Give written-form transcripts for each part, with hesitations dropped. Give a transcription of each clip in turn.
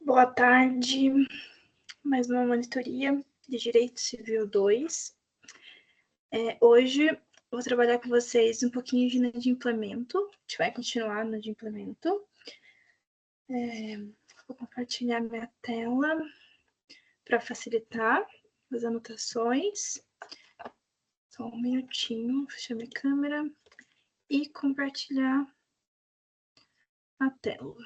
Boa tarde, mais uma monitoria de Direito Civil 2. Hoje vou trabalhar com vocês um pouquinho de inadimplemento, a gente vai continuar no inadimplemento. Vou compartilhar minha tela para facilitar as anotações. Só um minutinho, fechar minha câmera e compartilhar a tela.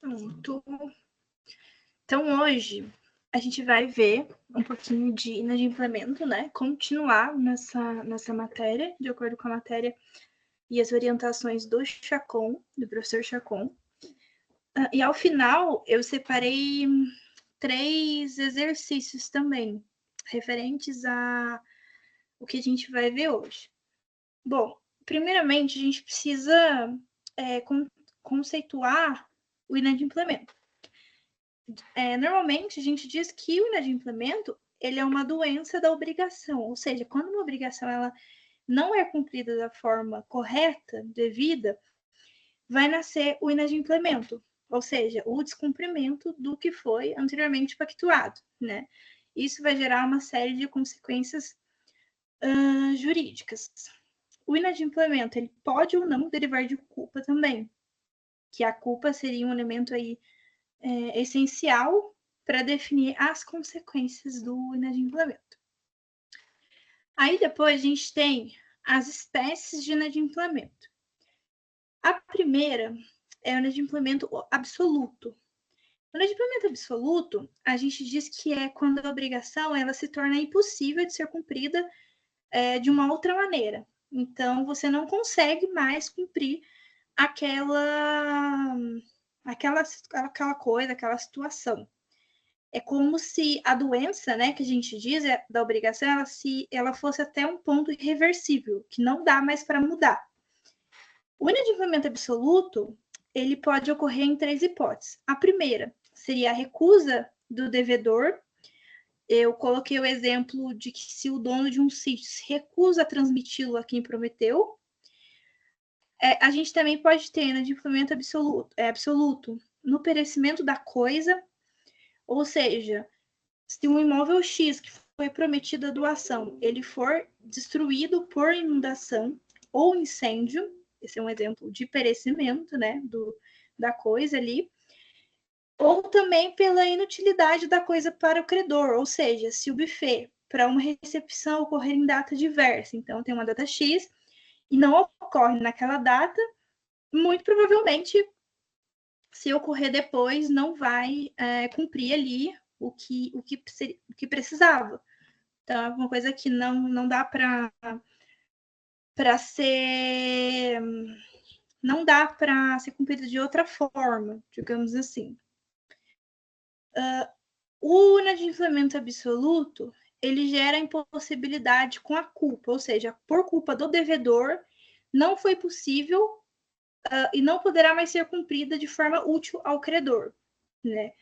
Pronto. Então, hoje, a gente vai ver um pouquinho de inadimplemento, né? Continuar nessa matéria, de acordo com a matéria e as orientações do Chacon, do professor Chacon. E ao final, eu separei 3 exercícios também, referentes a o que a gente vai ver hoje. Bom, primeiramente, a gente precisa conceituar o inadimplemento. Normalmente, a gente diz que o inadimplemento ele é uma doença da obrigação, ou seja, quando uma obrigação ela não é cumprida da forma correta, devida, vai nascer o inadimplemento, ou seja, o descumprimento do que foi anteriormente pactuado, né? Isso vai gerar uma série de consequências jurídicas. O inadimplemento ele pode ou não derivar de culpa também, que a culpa seria um elemento aí essencial para definir as consequências do inadimplemento. Aí depois a gente tem as espécies de inadimplemento. A primeira é o inadimplemento absoluto. O inadimplemento absoluto, a gente diz que é quando a obrigação ela se torna impossível de ser cumprida de uma outra maneira. Então, você não consegue mais cumprir aquela coisa, aquela situação. É como se a doença, né, que a gente diz da obrigação, ela fosse até um ponto irreversível, que não dá mais para mudar. O inadimplemento absoluto, ele pode ocorrer em 3 hipóteses. A primeira seria a recusa do devedor. Eu coloquei o exemplo de que se o dono de um sítio se recusa a transmiti-lo a quem prometeu. A gente também pode ter inadimplemento absoluto no perecimento da coisa, ou seja, se um imóvel X que foi prometido a doação, ele for destruído por inundação ou incêndio, esse é um exemplo de perecimento, né, da coisa ali, ou também pela inutilidade da coisa para o credor, ou seja, se o buffet para uma recepção ocorrer em data diversa, então tem uma data X e não ocorre naquela data, muito provavelmente, se ocorrer depois, não vai cumprir ali o que precisava. Então, é uma coisa que não dá para ser. Não dá para ser cumprida de outra forma, digamos assim. O inadimplemento absoluto ele gera impossibilidade com a culpa, ou seja, por culpa do devedor, não foi possível e não poderá mais ser cumprida de forma útil ao credor, né?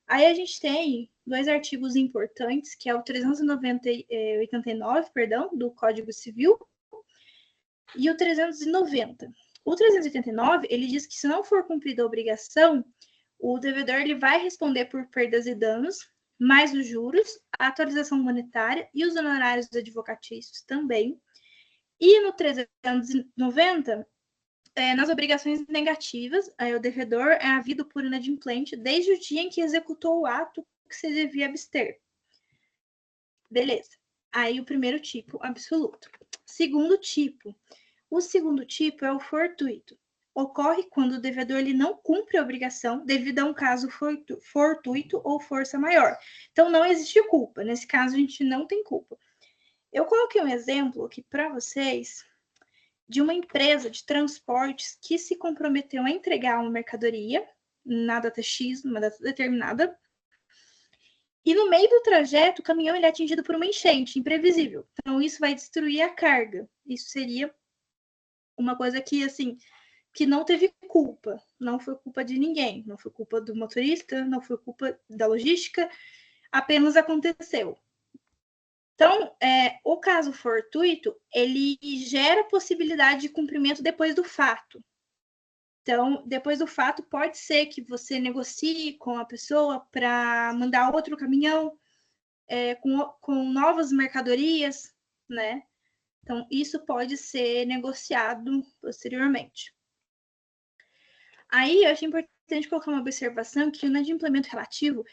Aí a gente tem 2 artigos importantes, que é o 389, perdão, do Código Civil, e o 390. O 389, ele diz que se não for cumprida a obrigação, o devedor ele vai responder por perdas e danos, mais os juros, a atualização monetária e os honorários advocatícios também. E no 390, nas obrigações negativas, o devedor é havido por inadimplente desde o dia em que executou o ato que se devia abster. Beleza. Aí o primeiro tipo, absoluto. Segundo tipo. O segundo tipo é o fortuito. Ocorre quando o devedor ele não cumpre a obrigação devido a um caso fortuito ou força maior. Então, não existe culpa. Nesse caso, a gente não tem culpa. Eu coloquei um exemplo aqui para vocês de uma empresa de transportes que se comprometeu a entregar uma mercadoria na data X, numa data determinada, e no meio do trajeto, o caminhão ele é atingido por uma enchente imprevisível. Então, isso vai destruir a carga. Isso seria uma coisa que, assim, que não teve culpa. Não foi culpa de ninguém. Não foi culpa do motorista, não foi culpa da logística. apenas aconteceu. Então, o caso fortuito, ele gera possibilidade de cumprimento depois do fato. Então, depois do fato, pode ser que você negocie com a pessoa para mandar outro caminhão com novas mercadorias, né? Então, isso pode ser negociado posteriormente. Aí, eu acho importante colocar uma observação que o inadimplemento relativo,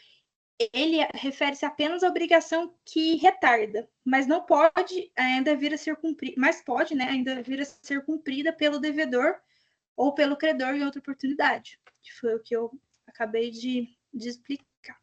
ele refere-se apenas à obrigação que retarda, mas não pode ainda vir a ser cumprida, mas pode, né, ainda vir a ser cumprida pelo devedor ou pelo credor em outra oportunidade, que foi o que eu acabei de explicar.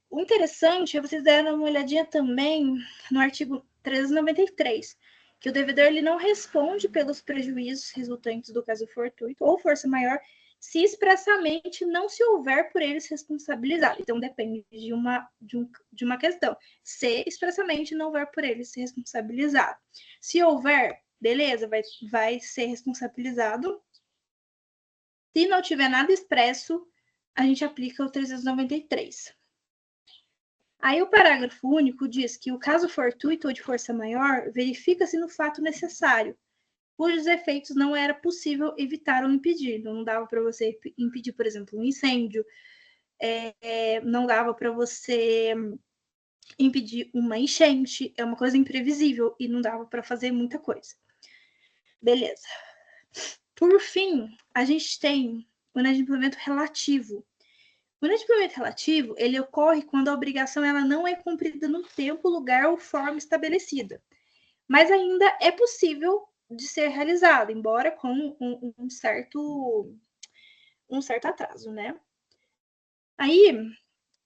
O interessante é vocês darem uma olhadinha também no artigo 393, que o devedor ele não responde pelos prejuízos resultantes do caso fortuito ou força maior se expressamente não se houver por eles responsabilizado. Então, depende de uma questão. Se expressamente não houver por eles responsabilizado. Se houver, beleza, vai ser responsabilizado. Se não tiver nada expresso, a gente aplica o 393. Aí o parágrafo único diz que o caso fortuito ou de força maior verifica-se no fato necessário, cujos efeitos não era possível evitar ou impedir. Não dava para você impedir, por exemplo, um incêndio, não dava para você impedir uma enchente, é uma coisa imprevisível e não dava para fazer muita coisa. Beleza. Por fim, a gente tem o inadimplemento relativo. O inadimplemento relativo, ele ocorre quando a obrigação ela não é cumprida no tempo, lugar ou forma estabelecida, mas ainda é possível de ser realizada, embora com um certo atraso, né? Aí,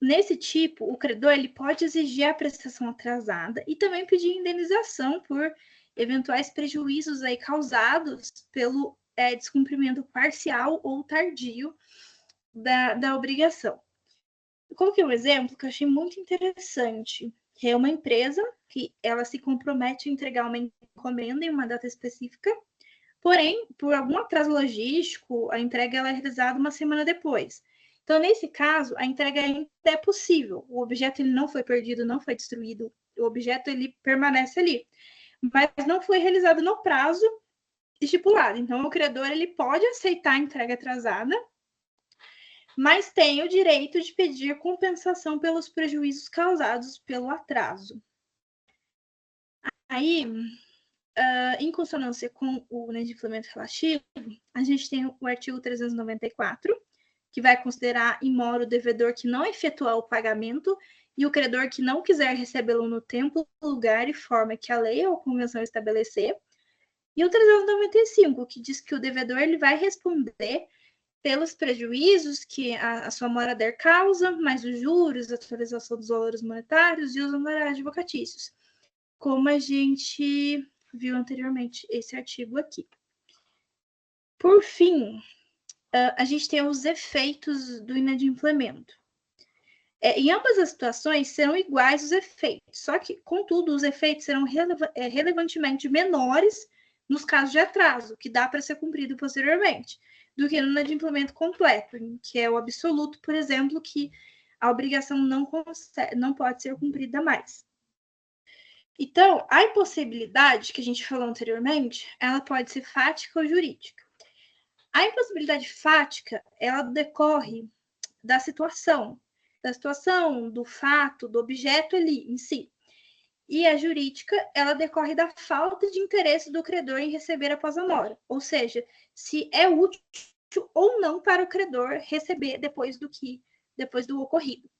nesse tipo, o credor ele pode exigir a prestação atrasada e também pedir indenização por eventuais prejuízos aí causados pelo descumprimento parcial ou tardio da obrigação. Eu coloquei um exemplo que eu achei muito interessante, que é uma empresa que ela se compromete a entregar uma encomenda em uma data específica, porém, por algum atraso logístico, a entrega ela é realizada uma semana depois. Então, nesse caso, a entrega ainda é possível. O objeto ele não foi perdido, não foi destruído. O objeto ele permanece ali, mas não foi realizado no prazo estipulado. Então, o credor ele pode aceitar a entrega atrasada, mas tem o direito de pedir compensação pelos prejuízos causados pelo atraso. Aí, em consonância com o inadimplemento relativo, a gente tem o artigo 394, que vai considerar imóvel o devedor que não efetuar o pagamento e o credor que não quiser recebê-lo no tempo, lugar e forma que a lei ou a convenção estabelecer. E o 395, que diz que o devedor ele vai responder pelos prejuízos que a sua mora der causa, mais os juros, a atualização dos valores monetários e os honorários advocatícios, como a gente viu anteriormente esse artigo aqui. Por fim, a gente tem os efeitos do inadimplemento. Em ambas as situações serão iguais os efeitos, só que, contudo, os efeitos serão relevantemente menores nos casos de atraso, que dá para ser cumprido posteriormente, do que no inadimplemento completo, que é o absoluto, por exemplo, que a obrigação não pode ser cumprida mais. Então, a impossibilidade que a gente falou anteriormente, ela pode ser fática ou jurídica. A impossibilidade fática, ela decorre da situação, do fato, do objeto ali em si. E a jurídica, ela decorre da falta de interesse do credor em receber após a mora, ou seja, se é útil ou não para o credor receber depois do ocorrido.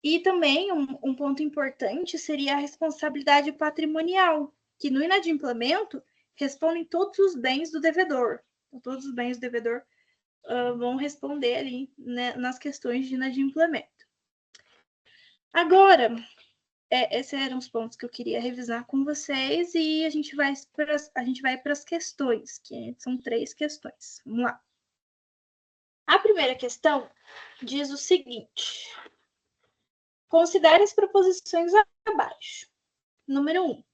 E também um ponto importante seria a responsabilidade patrimonial, que no inadimplemento respondem todos os bens do devedor. Então, todos os bens do devedor vão responder ali, né, nas questões de inadimplemento. Agora, esses eram os pontos que eu queria revisar com vocês e a gente vai para as questões, que são 3 questões. Vamos lá. A primeira questão diz o seguinte: considere as proposições abaixo. Número 1.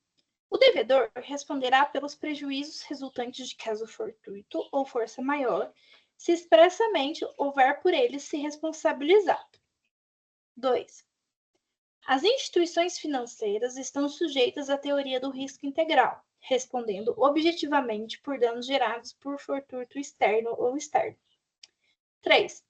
O devedor responderá pelos prejuízos resultantes de caso fortuito ou força maior, se expressamente houver por ele se responsabilizado. 2. As instituições financeiras estão sujeitas à teoria do risco integral, respondendo objetivamente por danos gerados por fortuito externo ou externo. 3.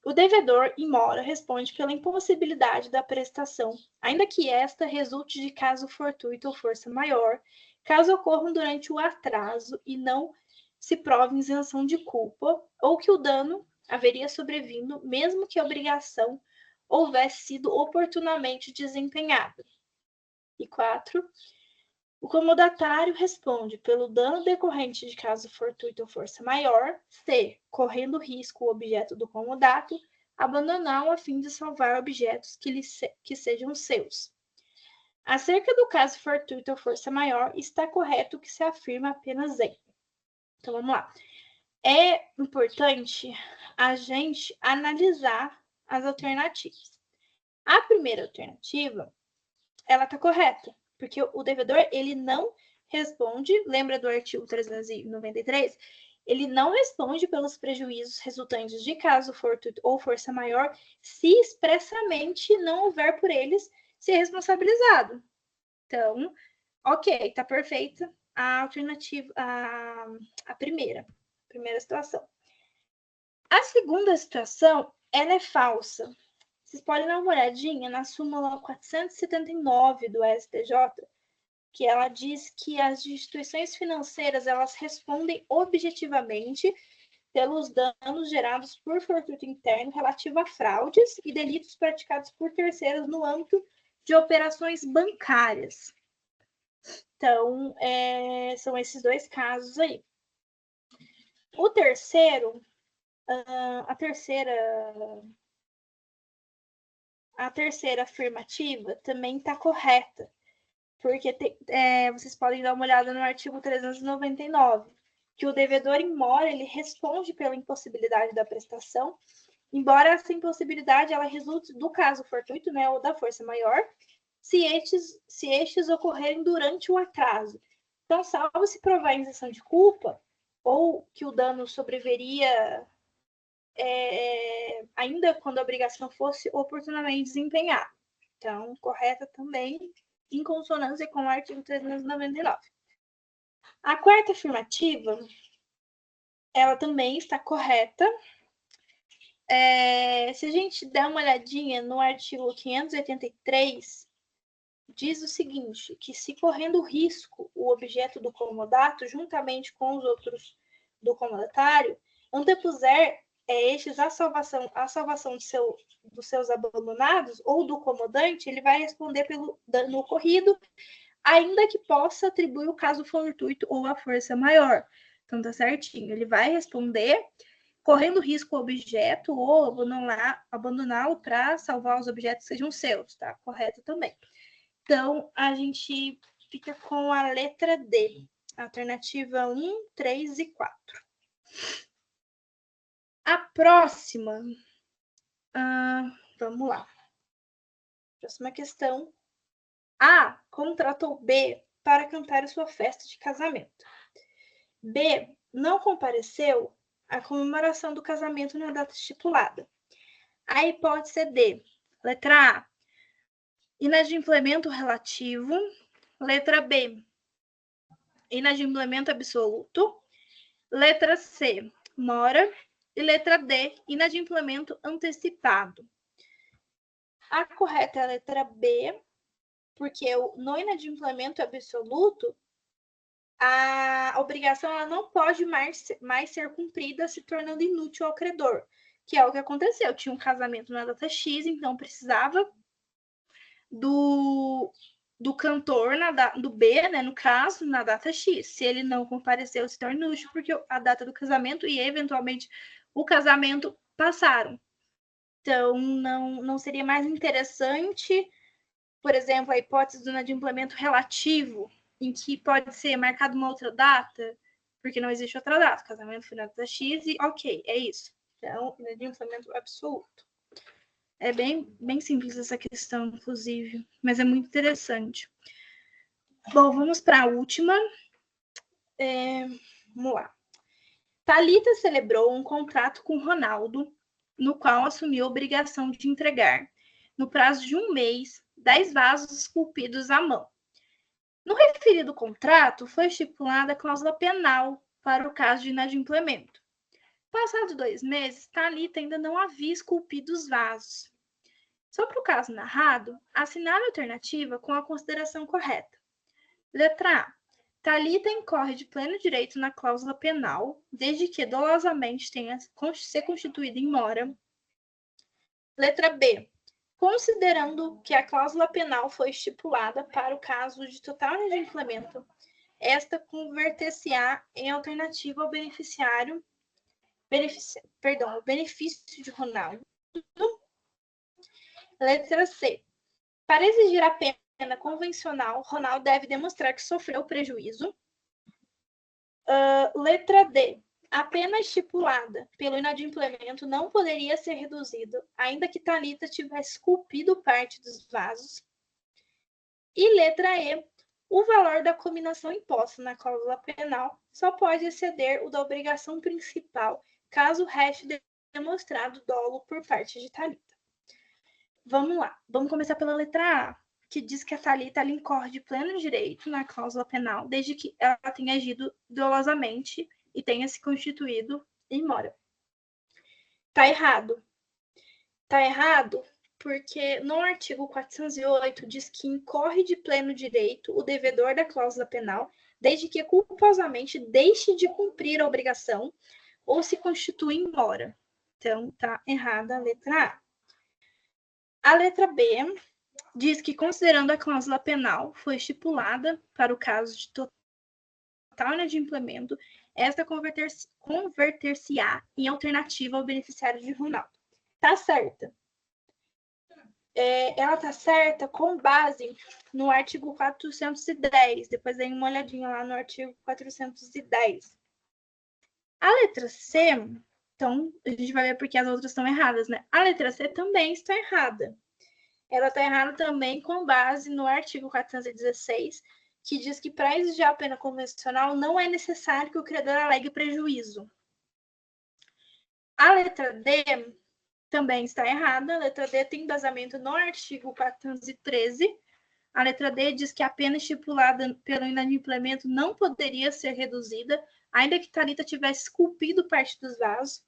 O devedor, in mora, responde pela impossibilidade da prestação, ainda que esta resulte de caso fortuito ou força maior, caso ocorram durante o atraso e não se prove isenção de culpa, ou que o dano haveria sobrevindo, mesmo que a obrigação houvesse sido oportunamente desempenhada. E 4. O comodatário responde pelo dano decorrente de caso fortuito ou força maior, se, correndo risco o objeto do comodato, abandoná-lo a fim de salvar objetos que sejam seus. Acerca do caso fortuito ou força maior, está correto o que se afirma apenas em. Então, vamos lá. É importante a gente analisar as alternativas. A primeira alternativa, ela está correta, porque o devedor, ele não responde, lembra do artigo 393? Ele não responde pelos prejuízos resultantes de caso fortuito ou força maior se expressamente não houver por eles ser responsabilizado. Então, ok, tá perfeita a alternativa, a primeira situação. A segunda situação, ela é falsa. Vocês podem dar uma olhadinha na súmula 479 do STJ, que ela diz que as instituições financeiras, elas respondem objetivamente pelos danos gerados por fortuito interno relativo a fraudes e delitos praticados por terceiros no âmbito de operações bancárias. Então, são esses dois casos aí. O terceiro, a terceira afirmativa também está correta, porque vocês podem dar uma olhada no artigo 399, que o devedor in mora, ele responde pela impossibilidade da prestação, embora essa impossibilidade ela resulte do caso fortuito, né, ou da força maior, se estes ocorrerem durante o atraso. Então, salvo se provar a isenção de culpa, ou que o dano sobreveria ainda quando a obrigação fosse oportunamente desempenhada. Então, correta também, em consonância com o artigo 399. A quarta afirmativa, ela também está correta. Se a gente der uma olhadinha no artigo 583, diz o seguinte, que se correndo risco o objeto do comodato, juntamente com os outros do comodatário, antepuser estes a salvação dos seus abandonados ou do comodante, ele vai responder pelo dano ocorrido, ainda que possa atribuir o caso fortuito ou a força maior. Então, tá certinho. Ele vai responder correndo risco o objeto ou abandoná-lo para salvar os objetos que sejam seus, tá? Correto também. Então, a gente fica com a letra D, alternativa 1, 3 e 4. A próxima, vamos lá. Próxima questão. A contratou B para cantar a sua festa de casamento. B não compareceu à comemoração do casamento na data estipulada. A hipótese é D. Letra A, inadimplemento relativo. Letra B, inadimplemento absoluto. Letra C, mora. E letra D, inadimplemento antecipado. A correta é a letra B, porque no inadimplemento absoluto, a obrigação ela não pode mais ser cumprida, se tornando inútil ao credor, que é o que aconteceu. Tinha um casamento na data X, então precisava do cantor, do B, né, no caso, na data X. Se ele não compareceu, se torna inútil, porque a data do casamento e, eventualmente, o casamento passaram. Então, não seria mais interessante, por exemplo, a hipótese do inadimplemento relativo, em que pode ser marcada uma outra data, porque não existe outra data. O casamento foi na data X e ok, é isso. Então, inadimplemento absoluto. É bem simples essa questão, inclusive, mas é muito interessante. Bom, vamos para a última. Vamos lá. Thalita celebrou um contrato com Ronaldo, no qual assumiu a obrigação de entregar no prazo de 1 mês, 10 vasos esculpidos à mão. No referido contrato, foi estipulada a cláusula penal para o caso de inadimplemento. Passados 2 meses, Thalita ainda não havia esculpido os vasos. Sobre o caso narrado, assinale a alternativa com a consideração correta. Letra A. Thalita incorre de pleno direito na cláusula penal, desde que dolosamente tenha se constituído em mora. Letra B. Considerando que a cláusula penal foi estipulada para o caso de total inadimplemento, esta converter-se-á em alternativa ao benefício de Ronaldo. Letra C. Para exigir a pena convencional, Ronaldo deve demonstrar que sofreu prejuízo. Letra D. A pena estipulada pelo inadimplemento não poderia ser reduzida, ainda que Thalita tivesse esculpido parte dos vasos. E letra E. O valor da cominação imposta na cláusula penal só pode exceder o da obrigação principal, caso reste demonstrado dolo por parte de Thalita. Vamos lá. Vamos começar pela letra A, que diz que a Thalita incorre de pleno direito na cláusula penal, desde que ela tenha agido dolosamente e tenha se constituído em mora. Tá errado. Tá errado porque no artigo 408 diz que incorre de pleno direito o devedor da cláusula penal, desde que culposamente deixe de cumprir a obrigação ou se constitui em mora. Então, tá errada a letra A. A letra B diz que, considerando a cláusula penal foi estipulada para o caso de total inadimplemento, esta converter-se-á em alternativa ao beneficiário de Ronaldo. Tá certa. Ela tá certa com base no artigo 410. Depois dei uma olhadinha lá no artigo 410. A letra C, então, a gente vai ver porque as outras estão erradas, né? A letra C também está errada. Ela está errada também com base no artigo 416, que diz que para exigir a pena convencional não é necessário que o credor alegue prejuízo. A letra D também está errada. A letra D tem embasamento no artigo 413. A letra D diz que a pena estipulada pelo inadimplemento não poderia ser reduzida, ainda que Thalita tivesse esculpido parte dos vasos.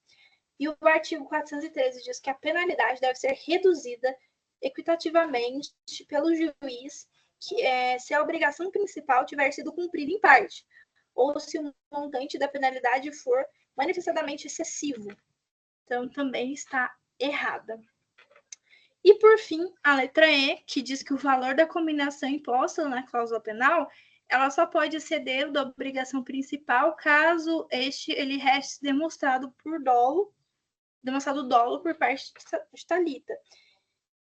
E o artigo 413 diz que a penalidade deve ser reduzida equitativamente pelo juiz se a obrigação principal tiver sido cumprida em parte, ou se o montante da penalidade for manifestadamente excessivo. Então, também está errada. E, por fim, a letra E, que diz que o valor da combinação imposta na cláusula penal, ela só pode exceder da obrigação principal caso ele reste demonstrado dolo por parte de Thalita.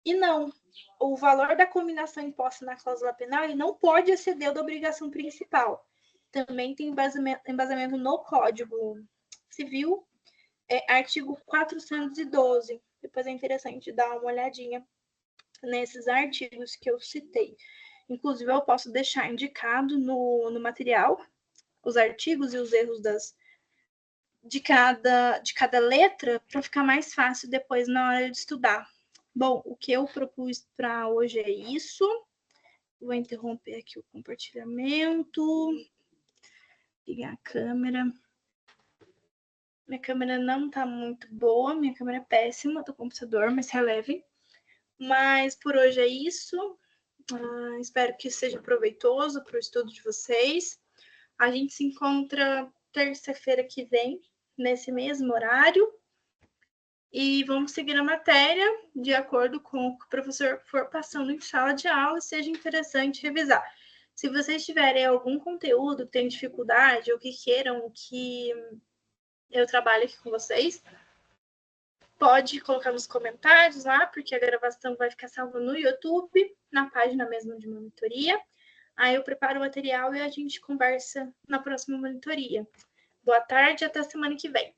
E não, o valor da combinação imposta na cláusula penal ele não pode exceder da obrigação principal. Também tem embasamento no Código Civil, artigo 412. Depois é interessante dar uma olhadinha nesses artigos que eu citei. Inclusive, eu posso deixar indicado no material os artigos e os erros de cada letra para ficar mais fácil depois na hora de estudar. Bom, o que eu propus para hoje é isso. Vou interromper aqui o compartilhamento. Ligar a câmera. Minha câmera não está muito boa, minha câmera é péssima do computador, mas releve. Mas por hoje é isso. Espero que seja proveitoso para o estudo de vocês. A gente se encontra terça-feira que vem, nesse mesmo horário. E vamos seguir a matéria de acordo com o que o professor for passando em sala de aula, seja interessante revisar. Se vocês tiverem algum conteúdo que tem dificuldade ou que queiram que eu trabalhe aqui com vocês, pode colocar nos comentários lá, porque a gravação vai ficar salva no YouTube, na página mesmo de monitoria. Aí eu preparo o material e a gente conversa na próxima monitoria. Boa tarde, até semana que vem.